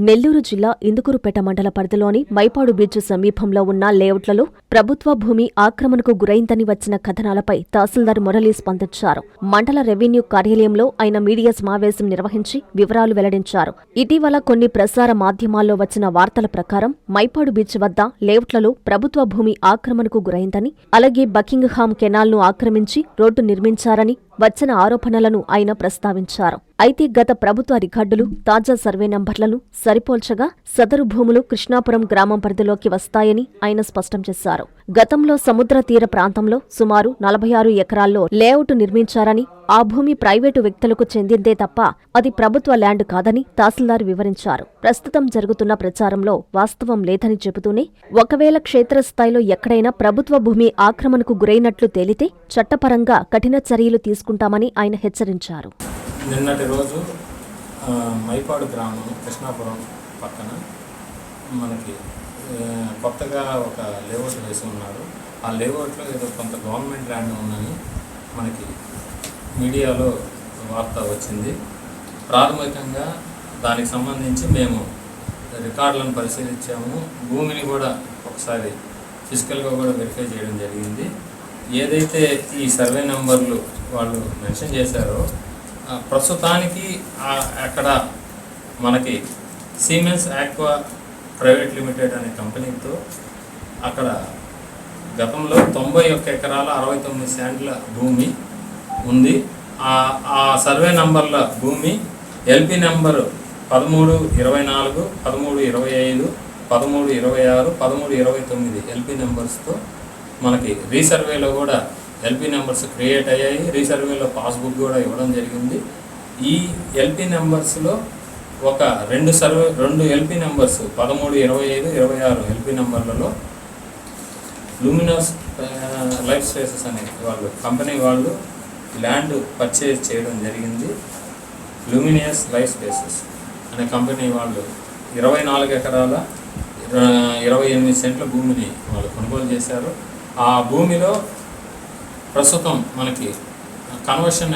నెల్లూరు జిల్లా ఇందుకూరుపేట మండల పరిధిలోని మైపాడు బీచ్ సమీపంలో ఉన్న లేఅవుట్లలో ప్రభుత్వ భూమి ఆక్రమణకు గురైందని వచ్చిన కథనాలపై తహసీల్దార్ మురళి స్పందించారు. మండల రెవెన్యూ కార్యాలయంలో ఆయన మీడియా సమావేశం నిర్వహించి వివరాలు వెల్లడించారు. ఇటీవల కొన్ని ప్రసార మాధ్యమాల్లో వచ్చిన వార్తల ప్రకారం మైపాడు బీచ్ వద్ద లేఅవుట్లలో ప్రభుత్వ భూమి ఆక్రమణకు గురైందని, అలాగే బకింగ్హామ్ కెనాల్ను ఆక్రమించి రోడ్డు నిర్మించారని వచ్చిన ఆరోపణలను ఆయన ప్రస్తావించారు. అయితే గత ప్రభుత్వ రికార్డులు, తాజా సర్వే నంబర్లను సరిపోల్చగా సదరు భూములు కృష్ణాపురం గ్రామం పరిధిలోకి వస్తాయని ఆయన స్పష్టం చేశారు. గతంలో సముద్ర తీర ప్రాంతంలో సుమారు 46 ఎకరాల్లో లేఅవుట్ నిర్మించారని, ఆ భూమి ప్రైవేటు వ్యక్తులకు చెందిందే తప్ప అది ప్రభుత్వ ల్యాండ్ కాదని తహసీల్దార్ వివరించారు. ప్రస్తుతం జరుగుతున్న ప్రచారంలో వాస్తవం లేదని చెబుతూనే, ఒకవేళ క్షేత్రస్థాయిలో ఎక్కడైనా ప్రభుత్వ భూమి ఆక్రమణకు గురైనట్లు తేలితే చట్టపరంగా కఠిన చర్యలు తీసుకుంటామని ఆయన హెచ్చరించారు. నిన్నటి రోజు మైపాడు గ్రామం కృష్ణాపురం పక్కన మనకి కొత్తగా ఒక లేఅవుట్ వేసి ఉన్నారు. ఆ లేఅవుట్లో ఏదో కొంత గవర్నమెంట్ ల్యాండ్ ఉందని మనకి మీడియాలో వార్త వచ్చింది. ప్రాథమికంగా దానికి సంబంధించి మేము రికార్డులను పరిశీలించాము. భూమిని కూడా ఒకసారి ఫిజికల్గా కూడా వెరిఫై చేయడం జరిగింది. ఏదైతే ఈ సర్వే నెంబర్లు వాళ్ళు మెన్షన్ చేశారో ప్రస్తుతానికి అక్కడ మనకి సిమెన్స్ ఆక్వా ప్రైవేట్ లిమిటెడ్ అనే కంపెనీతో అక్కడ గతంలో 91 ఎకరాల 69 సెంట్ల భూమి ఉంది. ఆ సర్వే నంబర్ల భూమి ఎల్పి నెంబరు 1324, 1325, 1326, 1329 ఎల్పి నెంబర్స్తో మనకి రీసర్వేలో కూడా ఎల్పి నెంబర్స్ క్రియేట్ అయ్యాయి. రీసర్వేలో పాస్బుక్ కూడా ఇవ్వడం జరిగింది. ఈ ఎల్పి నెంబర్స్లో ఒక రెండు ఎల్పి నెంబర్స్ 13, 25, 26 ఎల్పి నెంబర్లలో లూమినస్ లైఫ్ స్పేసెస్ అనే వాళ్ళు కంపెనీ వాళ్ళు ల్యాండ్ పర్చేజ్ చేయడం జరిగింది. లూమినియస్ లైఫ్ స్పేసెస్ అనే కంపెనీ వాళ్ళు 24 ఎకరాల 28 సెంట్ల భూమిని వాళ్ళు కొనుగోలు చేశారు. ఆ భూమిలో ప్రస్తుతం మనకి కన్వర్షన్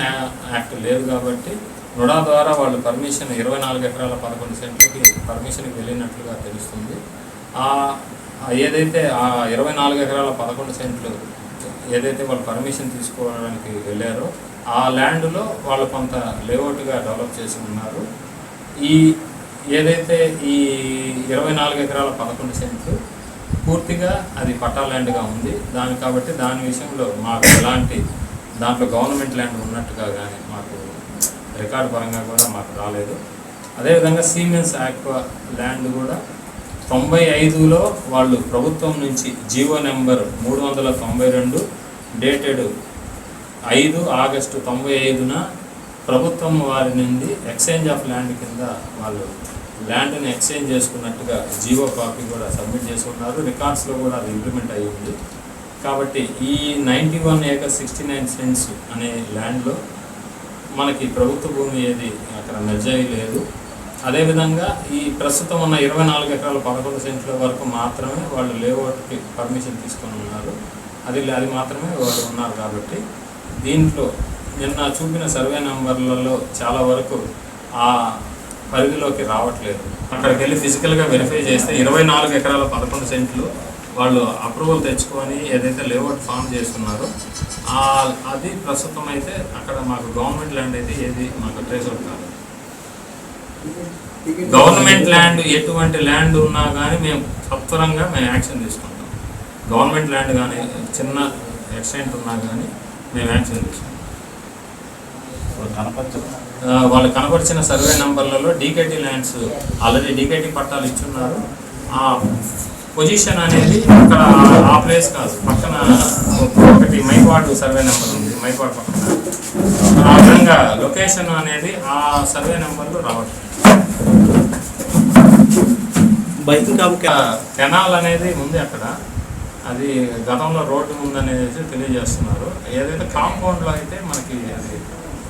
యాక్ట్ లేదు కాబట్టి నుడా ద్వారా వాళ్ళు పర్మిషన్ 24 ఎకరాల 11 సెంట్లకి పర్మిషన్కి వెళ్ళినట్లుగా తెలుస్తుంది. ఏదైతే ఆ 24 ఎకరాల 11 సెంట్లు ఏదైతే వాళ్ళు పర్మిషన్ తీసుకోవడానికి వెళ్ళారో ఆ ల్యాండ్లో వాళ్ళు కొంత లేఅవుట్గా డెవలప్ చేసి ఉన్నారు. ఏదైతే ఈ 24 ఎకరాల 11 సెంట్లు పూర్తిగా అది పట్టా ల్యాండ్గా ఉంది. కాబట్టి దాని విషయంలో మాకు ఎలాంటి దాంట్లో గవర్నమెంట్ ల్యాండ్ ఉన్నట్టుగా కానీ మాకు రికార్డు పరంగా కూడా మాకు రాలేదు. అదేవిధంగా సిమెన్స్ ఆక్వా ల్యాండ్ కూడా 95లో వాళ్ళు ప్రభుత్వం నుంచి జీవో నెంబర్ 392 డేటెడ్ 5 ఆగస్టు 95న ప్రభుత్వం వారి నుండి ఎక్స్చేంజ్ ఆఫ్ ల్యాండ్ కింద వాళ్ళు ల్యాండ్ని ఎక్స్చేంజ్ చేసుకున్నట్టుగా జీవో కాపీ కూడా సబ్మిట్ చేసుకున్నారు. రికార్డ్స్లో కూడా అది ఇంప్లిమెంట్ అయ్యి ఉంది. కాబట్టి ఈ 91 acres 69 cents అనే ల్యాండ్లో మనకి ప్రభుత్వ భూమి ఏది అక్కడ మెర్జ్ లేదు. అదేవిధంగా ఈ ప్రస్తుతం ఉన్న 24 ఎకరాల 11 సెంట్ల వరకు మాత్రమే వాళ్ళు లేఅవుట్కి పర్మిషన్ తీసుకొని ఉన్నారు. అది మాత్రమే వాళ్ళు ఉన్నారు. కాబట్టి దీంట్లో నిన్న చూపిన సర్వే నెంబర్లలో చాలా వరకు ఆ పరిధిలోకి రావట్లేదు. అక్కడికి వెళ్ళి ఫిజికల్గా వెరిఫై చేస్తే 24 ఎకరాల 11 సెంట్లు వాళ్ళు అప్రూవల్ తెచ్చుకొని ఏదైతే లేఅవుట్ ఫామ్ చేస్తున్నారో అది ప్రస్తుతం అయితే అక్కడ మాకు గవర్నమెంట్ ల్యాండ్ అయితే ఏది మాకు ట్రేస్ అవుట్ కాదు. గవర్నమెంట్ ల్యాండ్ ఎటువంటి ల్యాండ్ ఉన్నా కానీ మేము సత్వరంగా యాక్షన్ తీసుకుంటాం. గవర్నమెంట్ ల్యాండ్ కానీ చిన్న ఎక్స్టెంట్ ఉన్నా కానీ మేము యాక్షన్ తీసుకుంటాం. వాళ్ళు కనపరిచిన సర్వే నెంబర్లలో డీకేటీ ల్యాండ్స్ ఆల్రెడీ డీకేటీ పట్టాలు ఇచ్చున్నారు. ఆ పొజిషన్ అనేది అక్కడ ఆ ప్లేస్ కాదు, పక్కన ఒకటి మైపాడు సర్వే నెంబర్ ఉంది. మైపాడు పక్కన ఆ విధంగా లొకేషన్ అనేది ఆ సర్వే నెంబర్లో రావట్లేదు. కెనాల్ అనేది ఉంది అక్కడ, అది గతంలో రోడ్డు ఉందనేది తెలియజేస్తున్నారు. ఏదైతే కాంపౌండ్లో అయితే మనకి అది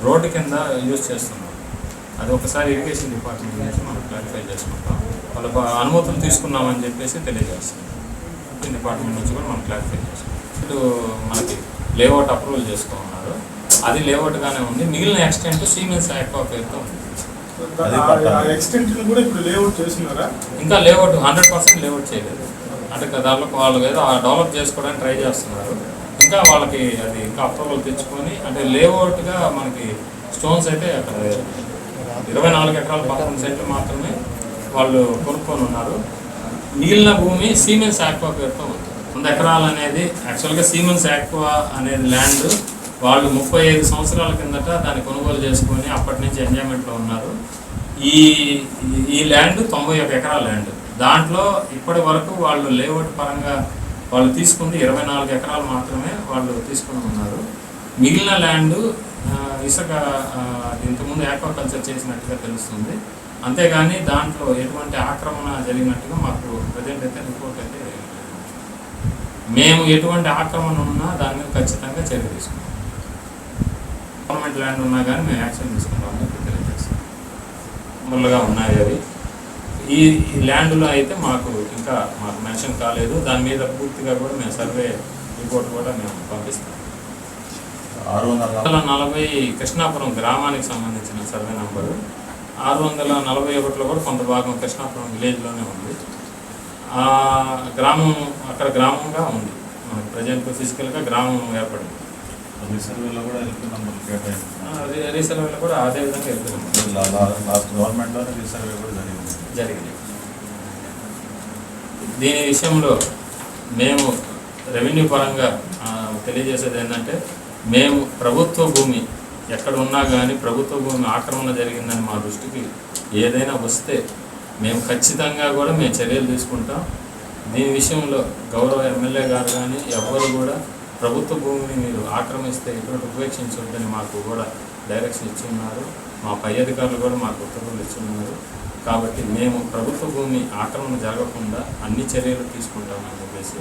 రోడ్డు కింద యూజ్ చేస్తున్నారు. అది ఒకసారి ఇరిగేషన్ డిపార్ట్మెంట్ నుంచి మనం క్లారిఫై చేసుకుంటాం. వాళ్ళకు అనుమతులు తీసుకున్నామని చెప్పేసి తెలియజేస్తున్నాం. డిపార్ట్మెంట్ నుంచి కూడా మనం క్లారిఫై చేసుకుంటాం. మనకి లేఅవుట్ అప్రూవల్ చేసుకోమన్నారు, అది లేఅవుట్గానే ఉంది. మిగిలిన ఎక్స్టెంట్ సిమెన్స్ ఆక్వా పేరుతో ఉంది. ఎక్స్టెంట్ కూడా ఇప్పుడు లేఅవుట్ చేస్తున్నారా? ఇంకా లేఅవుట్ 100% లేఅవుట్ చేయలేదు. అంటే దాంట్లో వాళ్ళు ఏదో డెవలప్ చేసుకోవడానికి ట్రై చేస్తున్నారు. ఇంకా వాళ్ళకి అది ఇంకా అప్రూవల్ తెచ్చుకొని అంటే లేఅవుట్గా మనకి స్టోన్స్ అయితే అక్కడ 24 ఎకరాల 11 సెంట్లు మాత్రమే వాళ్ళు కొనుక్కొని ఉన్నారు. మిగిలిన భూమి సీమెన్స్ ఆక్వా పేరుతో ఉంది. 100 ఎకరాలు అనేది యాక్చువల్గా సీమెన్స్ ఆక్వా అనేది ల్యాండ్ వాళ్ళు 35 సంవత్సరాల కిందట దాన్ని కొనుగోలు చేసుకొని అప్పటి నుంచి ఎంజాయ్మెంట్లో ఉన్నారు. ఈ ల్యాండ్ 91 ఎకరాల ల్యాండ్. దాంట్లో ఇప్పటి వరకు వాళ్ళు లేఅవుట్ పరంగా వాళ్ళు తీసుకుంది 24 ఎకరాలు మాత్రమే వాళ్ళు తీసుకుని ఉన్నారు. మిగిలిన ల్యాండ్ ఇసుక ఇంతకుముందు ఆక్వాకల్చర్ చేసినట్టుగా తెలుస్తుంది. అంతేగాని దాంట్లో ఎటువంటి ఆక్రమణ జరిగినట్టుగా మాకు ప్రజెంట్ అయితే రిపోర్ట్ అయితే మేము ఎటువంటి ఆక్రమణ ఉన్నా దాని మీద ఖచ్చితంగా చర్య తీసుకుంటాం. గవర్నమెంట్ ల్యాండ్ ఉన్నా కానీ మేము యాక్షన్ తీసుకుంటామని తెలియజేస్తాం. మామూలుగా ఉన్నాయి అవి. ఈ ల్యాండ్లో అయితే మాకు ఇంకా మెన్షన్ కాలేదు. దాని మీద పూర్తిగా కూడా మేము సర్వే రిపోర్ట్ కూడా మేము పంపిస్తాం. 640 కృష్ణాపురం గ్రామానికి సంబంధించిన సర్వే నంబరు. 641లో కూడా కొంత భాగం కృష్ణాపురం విలేజ్లోనే ఉంది. ఆ గ్రామం అక్కడ గ్రామంగా ఉంది. మనకు ప్రజెంట్ ఫిజికల్గా గ్రామం ఏర్పడింది. రీసర్వేలో కూడా రీసర్వేలో కూడా అదే విధంగా వెళ్తున్నాం. లాస్ట్ గవర్నమెంట్లోనే రీసర్వే కూడా జరిగింది. దీని విషయంలో మేము రెవెన్యూ పరంగా తెలియజేసేది ఏంటంటే మేము ప్రభుత్వ భూమి ఎక్కడ ఉన్నా కానీ ప్రభుత్వ భూమి ఆక్రమణ జరిగిందని మా దృష్టికి ఏదైనా వస్తే మేము ఖచ్చితంగా కూడా మేము చర్యలు తీసుకుంటాం. దీని విషయంలో గౌరవ ఎమ్మెల్యే గారు కానీ ఎవరు కూడా ప్రభుత్వ భూమిని మీరు ఆక్రమిస్తే ఎటువంటి ఉపేక్షించొద్దని మాకు కూడా డైరెక్షన్ ఇచ్చి ఉన్నారు. మా పై అధికారులు కూడా మాకు ఉత్తర్వులు ఇచ్చి ఉన్నారు. కాబట్టి మేము ప్రభుత్వ భూమి ఆక్రమణ జరగకుండా అన్ని చర్యలు తీసుకుంటామని చెప్పేసి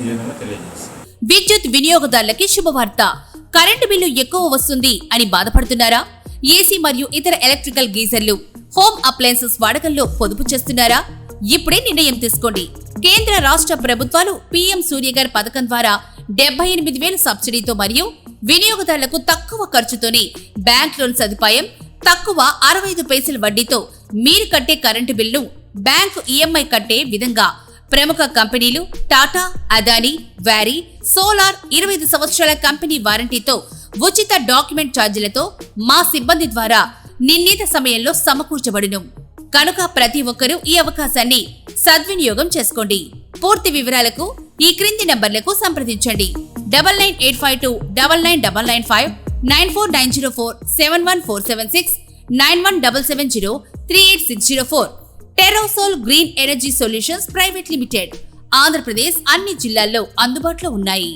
ఈ విధంగా తెలియజేస్తాం. విద్యుత్ వినియోగదారులకి శుభవార్త. కరెంటు బిల్లు ఎక్కువ వస్తుంది అని బాధపడుతున్నారా? ఏసీ మరియు ఇతర ఎలక్ట్రికల్ గీజర్లు, హోమ్ అప్లయన్సెస్ వాడకంలో పొదుపు చేస్తున్నారా? ఇప్పుడే నిర్ణయం తీసుకోండి. కేంద్ర రాష్ట్ర ప్రభుత్వాలు పీఎం సూర్యఘర్ పథకం ద్వారా 78,000 సబ్సిడీతో మరియు వినియోగదారులకు తక్కువ ఖర్చుతోనే బ్యాంక్ లోన్ సదుపాయం, తక్కువ 65 పైసల వడ్డీతో మీరు కట్టే కరెంటు బిల్లు బ్యాంకు ఈఎంఐ కట్టే విధంగా ప్రముఖ కంపెనీలు టాటా, అదానీ, వ్యారీ, సోలార్ 25 సంవత్సరాల కంపెనీ వారంటీతో ఉచిత డాక్యుమెంట్ ఛార్జీలతో మా సిబ్బంది ద్వారా నిర్ణీత సమయంలో సమకూర్చబడును. కనుక ప్రతి ఒక్కరూ ఈ అవకాశాన్ని సద్వినియోగం చేసుకోండి. పూర్తి వివరాలకు ఈ క్రింది నంబర్లకు సంప్రదించండి. 9985 99995 94904 71476 9177 38604. టెరోసోల్ green energy solutions private limited, Andhra Pradesh అన్ని జిల్లాల్లో అందుబాటులో ఉన్నాయి.